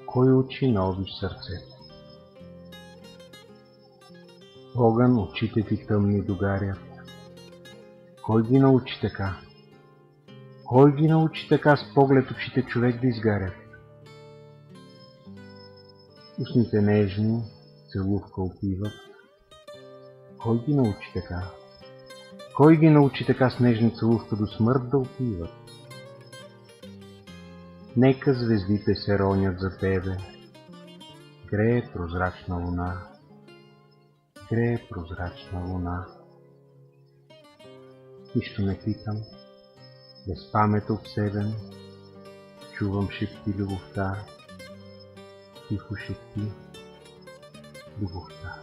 Кой учи на обич сърцето? Огън очите ти тъмни догарят. Кой ги научи така? Кой ги научи така с поглед очите човек да изгарят? Устните нежни целувка опиват. Кой ги научи така? Кой ги научи така с нежни целувка до смърт да опиват? Нека звездите се ронят за тебе. Грее прозрачна луна. Грее прозрачна луна. Нищо не питам, без памет обсебен, чувам шепти любовта, тихо шепти любовта.